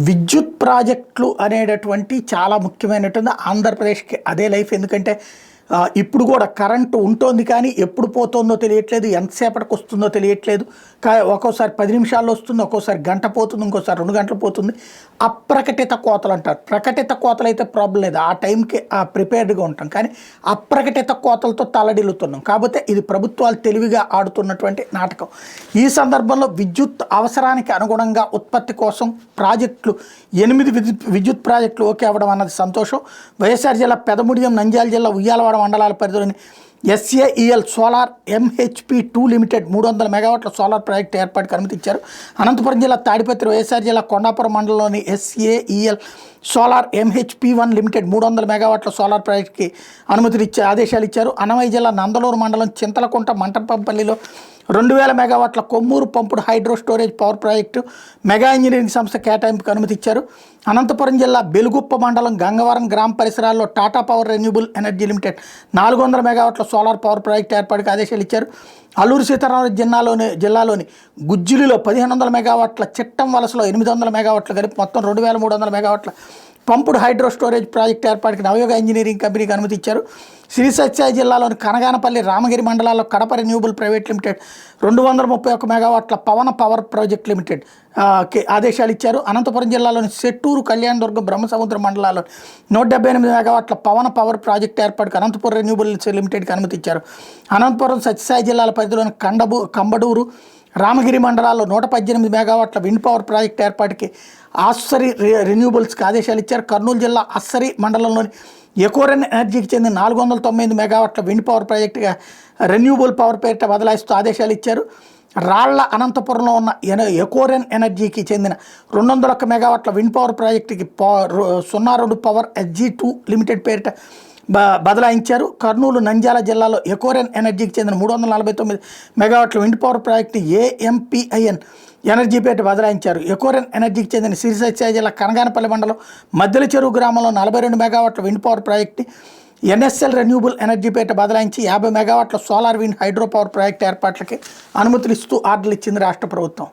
విద్యుత్ ప్రాజెక్టులు అనేటటువంటి చాలా ముఖ్యమైనటువంటి ఆంధ్రప్రదేశ్కి అదే లైఫ్. ఎందుకంటే ఇప్పుడు కూడా కరెంటు ఉంటుంది కానీ ఎప్పుడు పోతుందో తెలియట్లేదు, ఎంతసేపటికి వస్తుందో తెలియట్లేదు. ఒక్కోసారి 10 నిమిషాల్లో వస్తుంది, ఒక్కోసారి గంట పోతుంది, ఇంకోసారి 2 గంటలు పోతుంది. అప్రకటిత కోతలు అంటారు. ప్రకటిత కోతలు అయితే ప్రాబ్లం లేదు, ఆ టైంకి ప్రిపేర్డ్గా ఉంటాం. కానీ అప్రకటిత కోతలతో తలడిల్లుతున్నాం. కాకపోతే ఇది ప్రభుత్వాలు తెలివిగా ఆడుతున్నటువంటి నాటకం. ఈ సందర్భంలో విద్యుత్ అవసరానికి అనుగుణంగా ఉత్పత్తి కోసం ప్రాజెక్టులు 8 విద్యుత్ ప్రాజెక్టులు ఓకే అవ్వడం అన్నది సంతోషం. వైఎస్ఆర్ జిల్లా పెదముడియం, నంద్యాల జిల్లా ఉయ్యాలవాడ మండలాల పరిధిలోని SAEL సోలార్ MHP2 లిమిటెడ్ 300 మెగావాట్ల సోలార్ ప్రాజెక్టు ఏర్పాటుకు అనుమతి ఇచ్చారు. అనంతపురం జిల్లా తాడిపత్రి, వైఎస్ఆర్ జిల్లా కొండాపురం మండలంలోని SAEL సోలార్ MHP1 లిమిటెడ్ 300 మెగావాట్ల సోలార్ ప్రాజెక్టుకి ఆదేశాలు ఇచ్చారు. అన్నమయ్య జిల్లా నందలూరు మండలం చింతలకుంట మంటపంపల్లిలో 2000 మెగావాట్ల కొమ్మూరు పంపుడు hydro storage power project mega engineering సంస్థ కేటాయింపుకు అనుమతి ఇచ్చారు. అనంతపురం జిల్లా బెలుగుప్ప మండలం గంగవరం గ్రామ పరిసరాల్లో Tata power renewable energy limited 400 మెగావాట్ల సోలార్ పవర్ ప్రాజెక్టు ఏర్పాటుకు ఆదేశాలు ఇచ్చారు. అల్లూరు సీతారామరాజు జిల్లాలోని గుజ్జిలిలో 1500 మెగావాట్ల, చిట్టం వలసలో 800 మెగావాట్లు కలిపి మొత్తం 2300 మెగావాట్ల పంపుడు hydro storage project ఏర్పాటుకి Navayoga engineering కంపెనీకి అనుమతి ఇచ్చారు. శ్రీ సత్యసాయి జిల్లాలోని కనగానపల్లి, రామగిరి మండలాల్లో కడప రెన్యూబుల్ ప్రైవేట్ లిమిటెడ్ 231 మెగావాట్ల పవన పవర్ ప్రాజెక్ట్ లిమిటెడ్ ఆదేశాలు ఇచ్చారు. అనంతపురం జిల్లాలోని సెట్టూరు, కళ్యాణదుర్గం, బ్రహ్మసముద్రం మండలాల్లో 178 మెగావాట్ల పవన పవర్ ప్రాజెక్టు ఏర్పాటుకు అనంతపురం రెన్యూబుల్స్ లిమిటెడ్కి అనుమతి ఇచ్చారు. అనంతపురం సత్యసాయి జిల్లాల పరిధిలోని కంబడూరు, రామగిరి మండలాల్లో 118 మెగావాట్ల విండ్ పవర్ ప్రాజెక్టు ఏర్పాటుకి ఆస్సరీ రెన్యూబుల్స్కి ఆదేశాలు ఇచ్చారు. కర్నూలు జిల్లా అస్సరీ మండలంలోని ఎకోరెన్ ఎనర్జీకి చెందిన 499 మెగావాట్ల విండ్ పవర్ ప్రాజెక్టుగా రెన్యూబుల్ పవర్ పేరిట బదలాయిస్తూ ఆదేశాలు ఇచ్చారు. రాళ్ల అనంతపురంలో ఉన్న ఎకోరెన్ ఎనర్జీకి చెందిన 201 మెగావాట్ల విండ్ పవర్ ప్రాజెక్టుకి 02 పవర్ SG2 లిమిటెడ్ పేరిట బదలాయించారు. కర్నూలు, నంద్యాల జిల్లాలో ఎకోరెన్ ఎనర్జీకి చెందిన 349 మెగావాట్ల wind power project AMPIN energy పేట బదలాయించారు. ఎకోరెన్ ఎనర్జీకి చెందిన శ్రీ సత్యసాయి జిల్లా కనగానపల్లి మండలం మద్దెల చెరువు గ్రామంలో 42 మెగావాట్ల wind power project NSL renewable energy పేట బదలాయించి 50 మెగావాట్ల solar wind hydro power project ఏర్పాట్లకి అనుమతులు ఇస్తూ ఆర్డర్లు ఇచ్చింది రాష్ట్ర ప్రభుత్వం.